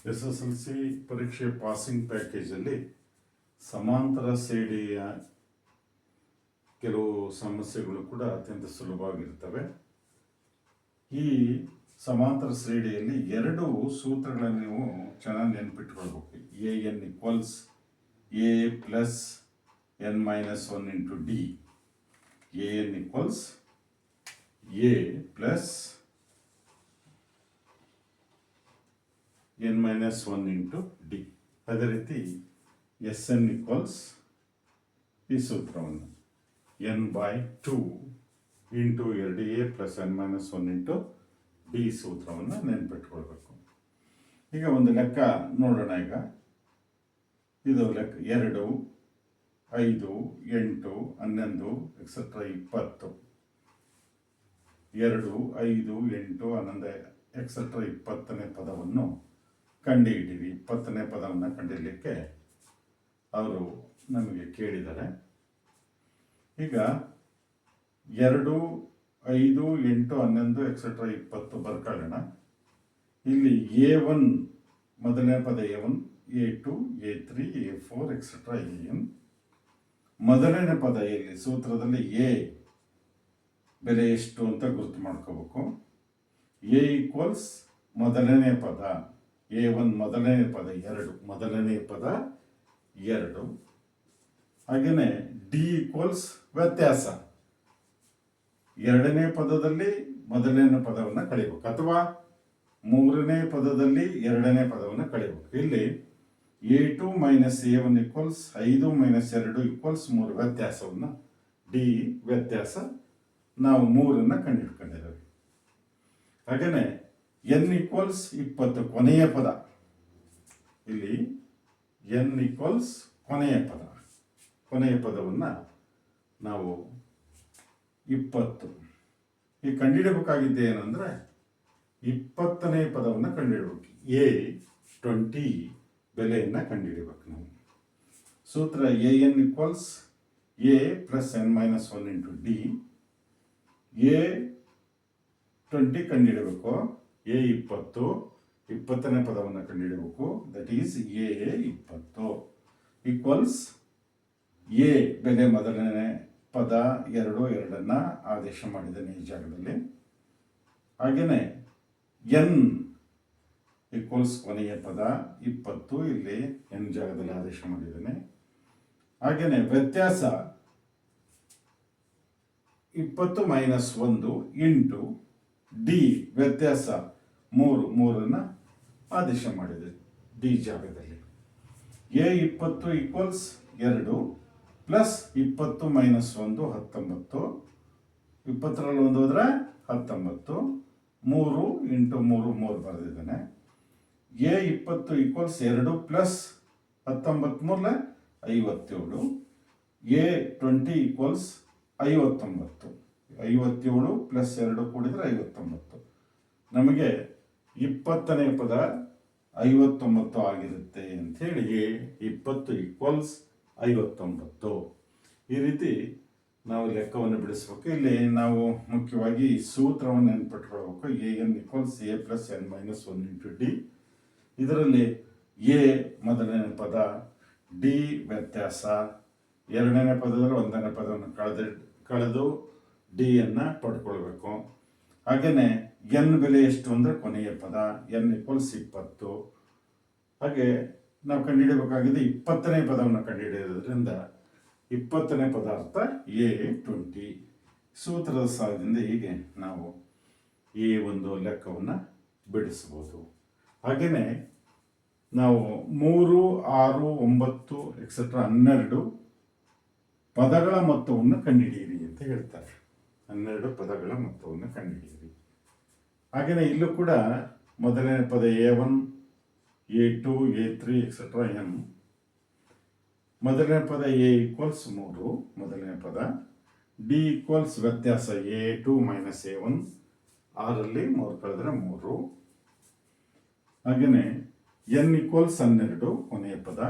SSLC ಪರೀಕ್ಷೆ passing ಪ್ಯಾಕೇಜಲ್ಲಿ ಸಮಾಂತರ ಶ್ರೇಣಿಯ ಕೆಲವು ಸಮಸ್ಯೆಗಳು ಕೂಡ ಅತ್ಯಂತ ಸುಲಭವಾಗಿರ್ತವೆ. ಈ ಸಮಾಂತರ ಶ್ರೇಣಿಯಲ್ಲಿ ಎರಡು ಸೂತ್ರಗಳನ್ನು ನೀವು ಚೆನ್ನಾಗಿ ನೆನಪಿಟ್ಕೊಳ್ಬೇಕು. AN equals A plus n-1 into D. AN equals A plus n-1 into D. ಅದೇ ರೀತಿ SN ಈಕ್ವಲ್ಸ್ ಈ ಸೂತ್ರವನ್ನು n/2 into 2A plus n-1 into D ಸೂತ್ರವನ್ನು ನೆನ್ಪಿಟ್ಕೊಳ್ಬೇಕು. ಈಗ ಒಂದು ಲೆಕ್ಕ ನೋಡೋಣ. ಈಗ ಇದು ಲೆಕ್ಕ 2, 5, 8, 11 ಎಕ್ಸೆಟ್ರಾ 20. 2, 5, 8, 11 ಎಕ್ಸೆಟ್ರಾ 20ನೇ ಪದವನ್ನು ಕಂಡುಹಿಡಿಯಿರಿ. 20ನೇ ಪದವನ್ನು ಕಂಡುಹಿಡಲಿಕ್ಕೆ ಅವರು ನಮಗೆ ಕೇಳಿದ್ದಾರೆ. ಈಗ 2, 5, 8, 11 ಎಕ್ಸೆಟ್ರಾ 20 ಬರ್ಕೊಳ್ಳೋಣ. ಇಲ್ಲಿ A1 ಮೊದಲನೇ ಪದ A1, A2, A3, A4 etcetera AN. ಮೊದಲನೇ ಪದ ಇಲ್ಲಿ ಸೂತ್ರದಲ್ಲಿ A ಬೆಲೆ ಎಷ್ಟು ಅಂತ ಗುರುತು ಮಾಡ್ಕೋಬೇಕು. A ಈಕ್ವಲ್ಸ್ ಮೊದಲನೇ ಪದ A1, ಮೊದಲನೇ ಪದ 2, ಮೊದಲನೇ ಪದ 2. ಹಾಗೆಯೇ ಡಿ ಈಕ್ವಲ್ಸ್ ವ್ಯತ್ಯಾಸ. ಎರಡನೇ ಪದದಲ್ಲಿ ಮೊದಲನೇ ಪದವನ್ನು ಕಳಿಬೇಕು ಅಥವಾ ಮೂರನೇ ಪದದಲ್ಲಿ ಎರಡನೇ ಪದವನ್ನು ಕಳಿಬೇಕು. ಇಲ್ಲಿ A2 minus A1 equals 5 minus 2 equals 3 ವ್ಯತ್ಯಾಸವನ್ನು ಡಿ ವ್ಯತ್ಯಾಸ ನಾವು 3ಅನ್ನು ಕಂಡುಹಿಡ್ಕೊಂಡಿದ್ದೇವೆ. ಹಾಗೆಯೇ n ಈಕ್ವಲ್ಸ್ 20 ಕೊನೆಯ ಪದ. ಇಲ್ಲಿ n ಈಕ್ವಲ್ಸ್ ಕೊನೆಯ ಪದ. ಕೊನೆಯ ಪದವನ್ನು ನಾವು 20 ಈ ಕಂಡುಹಿಡಬೇಕಾಗಿದ್ದೆ ಏನಂದರೆ 20ನೇ ಪದವನ್ನು ಕಂಡುಹಿಡಬೇಕು. A20 ಬೆಲೆಯನ್ನು ಕಂಡುಹಿಡಬೇಕು ನಾವು. ಸೂತ್ರ AN equals A plus n-1 into d. A20 ಕಂಡುಹಿಡಬೇಕು. A20 20ನೇ ಪದವನ್ನು ಕಂಡುಹಿಡಬೇಕು. That is A20 equals A ಬೆಲೆ ಮೊದಲನೇ ಪದ 2 ಆದೇಶ ಮಾಡಿದ್ದೇನೆ ಈ ಜಾಗದಲ್ಲಿ. ಹಾಗೆಯೇ n ಈಕ್ವಲ್ಸ್ ಕೊನೆಯ ಪದ 20 ಇಲ್ಲಿ n ಜಾಗದಲ್ಲಿ ಆದೇಶ ಮಾಡಿದ್ದೇನೆ. ಹಾಗೆಯೇ ವ್ಯತ್ಯಾಸ 20 ಮೈನಸ್ 1 ಇಂಟು ಡಿ ವ್ಯತ್ಯಾಸ 3 ಆದೇಶ ಮಾಡಿದೆ ಡಿ ಜಾಗದಲ್ಲಿ. A20 equals 2 plus 20 minus 1 19. 20ರಲ್ಲಿ 1 ಹೋದ್ರೆ 19. 3 ಇಂಟು 3 ಬರೆದಿದ್ದಾನೆ. A20 equals 2 plus 19 57. A20 equals 59. 57 plus 2 ಕೂಡಿದ್ರೆ 59. ನಮಗೆ 20ನೇ ಪದ 59 ಆಗಿರುತ್ತೆ ಅಂಥೇಳಿ A20 ಈಕ್ವಲ್ಸ್ 59. ಈ ರೀತಿ ನಾವು ಲೆಕ್ಕವನ್ನು ಬಿಡಿಸ್ಬೇಕು. ಇಲ್ಲಿ ನಾವು ಮುಖ್ಯವಾಗಿ ಸೂತ್ರವನ್ನು ನೆನಪಿಟ್ಕೊಳ್ಬೇಕು. AN equals A plus n-1 into D. ಇದರಲ್ಲಿ A ಮೊದಲನೇ ಪದ, ಡಿ ವ್ಯತ್ಯಾಸ. ಎರಡನೇ ಪದದಲ್ಲಿ ಒಂದನೇ ಪದವನ್ನು ಕಳೆದು ಡಿಯನ್ನು ಪಡ್ಕೊಳ್ಬೇಕು. ಹಾಗೆಯೇ n ಬೆಲೆ ಎಷ್ಟು ಅಂದರೆ ಕೊನೆಯ ಪದ n ಈಕ್ವಲ್ಸ್ 20. ಹಾಗೆ ನಾವು ಕಂಡುಹಿಡಬೇಕಾಗಿದೆ 20ನೇ ಪದವನ್ನು ಕಂಡುಹಿಡಿಯೋದ್ರಿಂದ 20ನೇ ಪದಾರ್ಥ A20. ಸೂತ್ರದ ಸಹಾಯದಿಂದ ಹೀಗೆ ನಾವು ಈ ಒಂದು ಲೆಕ್ಕವನ್ನು ಬಿಡಿಸ್ಬೋದು. ಹಾಗೆಯೇ ನಾವು 3, 6, 9 ಎಕ್ಸೆಟ್ರಾ 12 ಪದಗಳ ಮೊತ್ತವನ್ನು ಕಂಡುಹಿಡಿಯಿರಿ ಅಂತ ಹೇಳ್ತಾರೆ. 12 ಪದಗಳ ಮೊತ್ತವನ್ನು ಕಂಡುಹಿಡಿಯಿರಿ. ಹಾಗೆಯೇ ಇಲ್ಲೂ ಕೂಡ ಮೊದಲನೇ ಪದ A1, A2, A3 etcetera n. ಮೊದಲನೇ ಪದ A ಈಕ್ವಲ್ಸ್ 3 ಮೊದಲನೇ ಪದ. ಡಿ ಈಕ್ವಲ್ಸ್ ವ್ಯತ್ಯಾಸ A2 ಮೈನಸ್ A1. 6ರಲ್ಲಿ 3 ಕಳೆದ್ರೆ 3. ಹಾಗೆಯೇ n ಈಕ್ವಲ್ಸ್ 12 ಕೊನೆಯ ಪದ.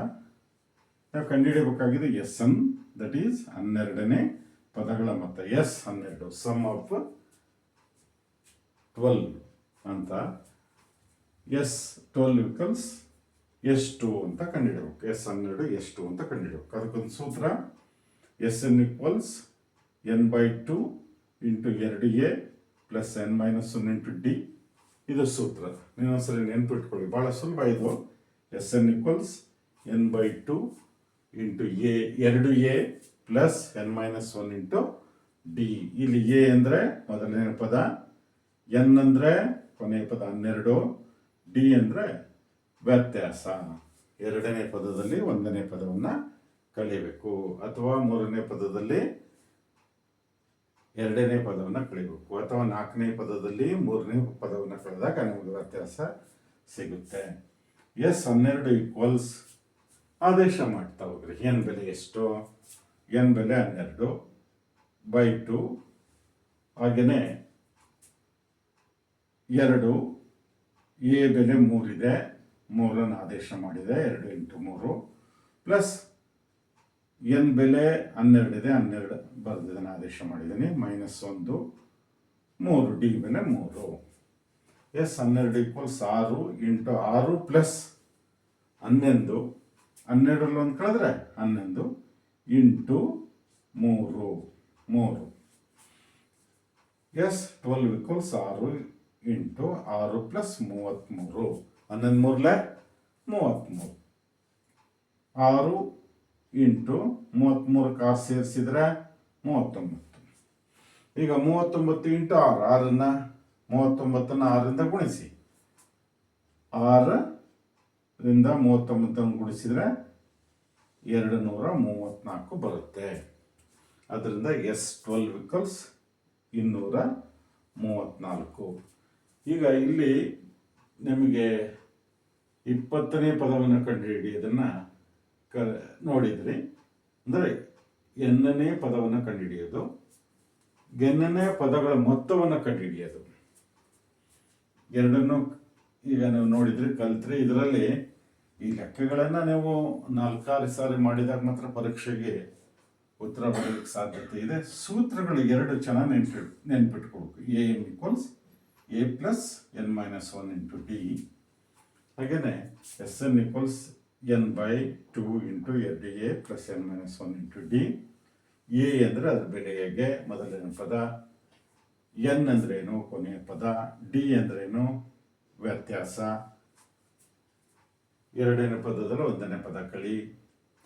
ನಾವು ಕಂಡುಹಿಡಬೇಕಾಗಿದೆ SN, ದಟ್ ಈಸ್ 12ನೇ ಪದಗಳ ಮೊತ್ತ. S12 ಸಮ್ ಆಫ್ 12 ಅಂತ ಎಸ್ 12 ಈಕ್ವಲ್ಸ್ S2 ಅಂತ ಕಂಡುಹಿಡಬೇಕು. S12 S2 ಅಂತ ಕಂಡುಹಿಡಬೇಕು. ಅದಕ್ಕೊಂದು ಸೂತ್ರ Sn equals n/2 into 2a plus n-1 into D. ಇದು ಸೂತ್ರ. ನೀವೊಂದ್ಸರಿ ನೆನ್ಪಿಟ್ಕೊಳ್ಳಿ, ಭಾಳ ಸುಲಭ ಇದು. Sn equals n/2 into 2a plus n-1 into D. ಇಲ್ಲಿ ಎ ಅಂದರೆ ಮೊದಲನೇ ಪದ, ಎನ್ ಅಂದರೆ ಕೊನೆಯ ಪದ 12, ಡಿ ಅಂದರೆ ವ್ಯತ್ಯಾಸ. ಎರಡನೇ ಪದದಲ್ಲಿ ಒಂದನೇ ಪದವನ್ನು ಕಳಿಬೇಕು, ಅಥವಾ ಮೂರನೇ ಪದದಲ್ಲಿ ಎರಡನೇ ಪದವನ್ನು ಕಳಿಬೇಕು, ಅಥವಾ ನಾಲ್ಕನೇ ಪದದಲ್ಲಿ ಮೂರನೇ ಪದವನ್ನು ಕಳೆದಾಗ ನಮಗೆ ವ್ಯತ್ಯಾಸ ಸಿಗುತ್ತೆ. S12 ಈಕ್ವಲ್ಸ್ ಆದೇಶ ಮಾಡ್ತಾ ಹೋಗ್ರಿ. ಎನ್ ಬೆಲೆ ಎಷ್ಟು? ಎನ್ ಬೆಲೆ 12/2. ಹಾಗೆಯೇ 2, ಎ ಬೆಲೆ 3 ಇದೆ, 3 ಆದೇಶ ಮಾಡಿದೆ, 2 ಇಂಟು 3 ಪ್ಲಸ್ ಎನ್ ಬೆಲೆ 12 ಇದೆ, 12 ಬರೆದಿದ್ದಾನೆ, ಆದೇಶ ಮಾಡಿದ್ದೀನಿ, -1, 3, ಡಿ ಬೆಲೆ 3. S12 ಈಕ್ವಲ್ಸ್ 6 ಇಂಟು 6 ಪ್ಲಸ್ 11, 12 ಒಂದು ಕಳೆದ್ರೆ 11 into 3. S12 equals 6 into 6 plus 33. 11 3 33. 6 into 33 6 ಸೇರಿಸಿದ್ರೆ 39. ಈಗ 39 ಇಂಟು 6, 6ನ್ನು 39ನ್ನು 6ರಿಂದ ಗುಣಿಸಿ, 6ರಿಂದ 39ನ್ನು ಗುಣಿಸಿದರೆ 234 ಬರುತ್ತೆ. ಅದರಿಂದ S12 ಈಕ್ವಲ್ಸ್ 234. ಈಗ ಇಲ್ಲಿ ನಿಮಗೆ 20ನೇ ಪದವನ್ನು ಕಂಡುಹಿಡಿಯೋದನ್ನು ನೋಡಿದ್ರಿ. ಅಂದರೆ ಎನ್ನನೇ ಪದವನ್ನು ಕಂಡುಹಿಡಿಯೋದು, ಎನ್ನನೇ ಪದಗಳ ಮೊತ್ತವನ್ನು ಕಂಡುಹಿಡಿಯೋದು, ಎರಡನ್ನೂ ಈಗ ನೀವು ನೋಡಿದ್ರಿ, ಕಲ್ತ್ರಿ. ಇದರಲ್ಲಿ ಈ ಲೆಕ್ಕಗಳನ್ನು ನೀವು 4-6 ಸಾರಿ ಮಾಡಿದಾಗ ಮಾತ್ರ ಪರೀಕ್ಷೆಗೆ ಉತ್ತರ ಬರಲಿಕ್ಕೆ ಸಾಧ್ಯತೆ ಇದೆ. ಸೂತ್ರಗಳು 2 ಚೆನ್ನಾಗಿ ನೆನ್ಪಿಟ್ಕೊಳ್ಬೇಕು. N equals a plus n-1 into d. ಹಾಗೆಯೇ Sn equals n/2 into 2a plus n-1 into d. A ಅಂದರೆ ಅದ್ರ ಬೆಲೆಗೆ ಮೊದಲನೇ ಪದ, ಎನ್ ಅಂದ್ರೇನು ಕೊನೆಯ ಪದ, ಡಿ ಅಂದ್ರೇನು ವ್ಯತ್ಯಾಸ. ಎರಡನೇ ಪದದಲ್ಲಿ ಒಂದನೇ ಪದ ಕಳಿ,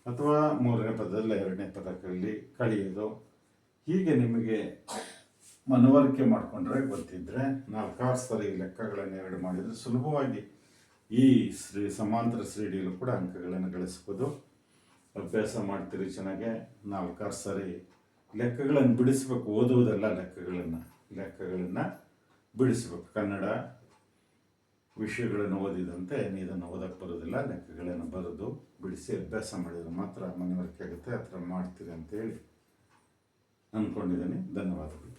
ಅಥವಾ ಮೂರನೇ ಪದದಲ್ಲಿ ಎರಡನೇ ಪದ ಕಳಿಯೋದು. ಹೀಗೆ ನಿಮಗೆ ಮನವರಿಕೆ ಮಾಡಿಕೊಂಡ್ರೆ ಗೊತ್ತಿದ್ರೆ 4-6 ಸರಿ ಲೆಕ್ಕಗಳನ್ನು 2 ಮಾಡಿದರೆ ಸುಲಭವಾಗಿ ಈ ಸಮಾಂತರ ಶ್ರೇಣಿಯಲ್ಲೂ ಕೂಡ ಅಂಕಗಳನ್ನು ಗಳಿಸ್ಬೋದು. ಅಭ್ಯಾಸ ಮಾಡ್ತೀರಿ ಚೆನ್ನಾಗೆ. 4-6 ಸರಿ ಲೆಕ್ಕಗಳನ್ನು ಬಿಡಿಸ್ಬೇಕು, ಓದುವುದಲ್ಲ, ಲೆಕ್ಕಗಳನ್ನು ಬಿಡಿಸ್ಬೇಕು. ಕನ್ನಡ ವಿಷಯಗಳನ್ನು ಓದಿದಂತೆ ಇದನ್ನು ಓದಕ್ಕೆ ಬರೋದಿಲ್ಲ. ಲೆಕ್ಕಗಳನ್ನು ಬರೆದು ಬಿಡಿಸಿ ಅಭ್ಯಾಸ ಮಾಡಿದರೆ ಮಾತ್ರ ಮನವರಿಕೆ ಆಗುತ್ತೆ. ಆ ಥರ ಮಾಡ್ತೀರಿ ಅಂತೇಳಿ ಅಂದ್ಕೊಂಡಿದ್ದೀನಿ. ಧನ್ಯವಾದಗಳು.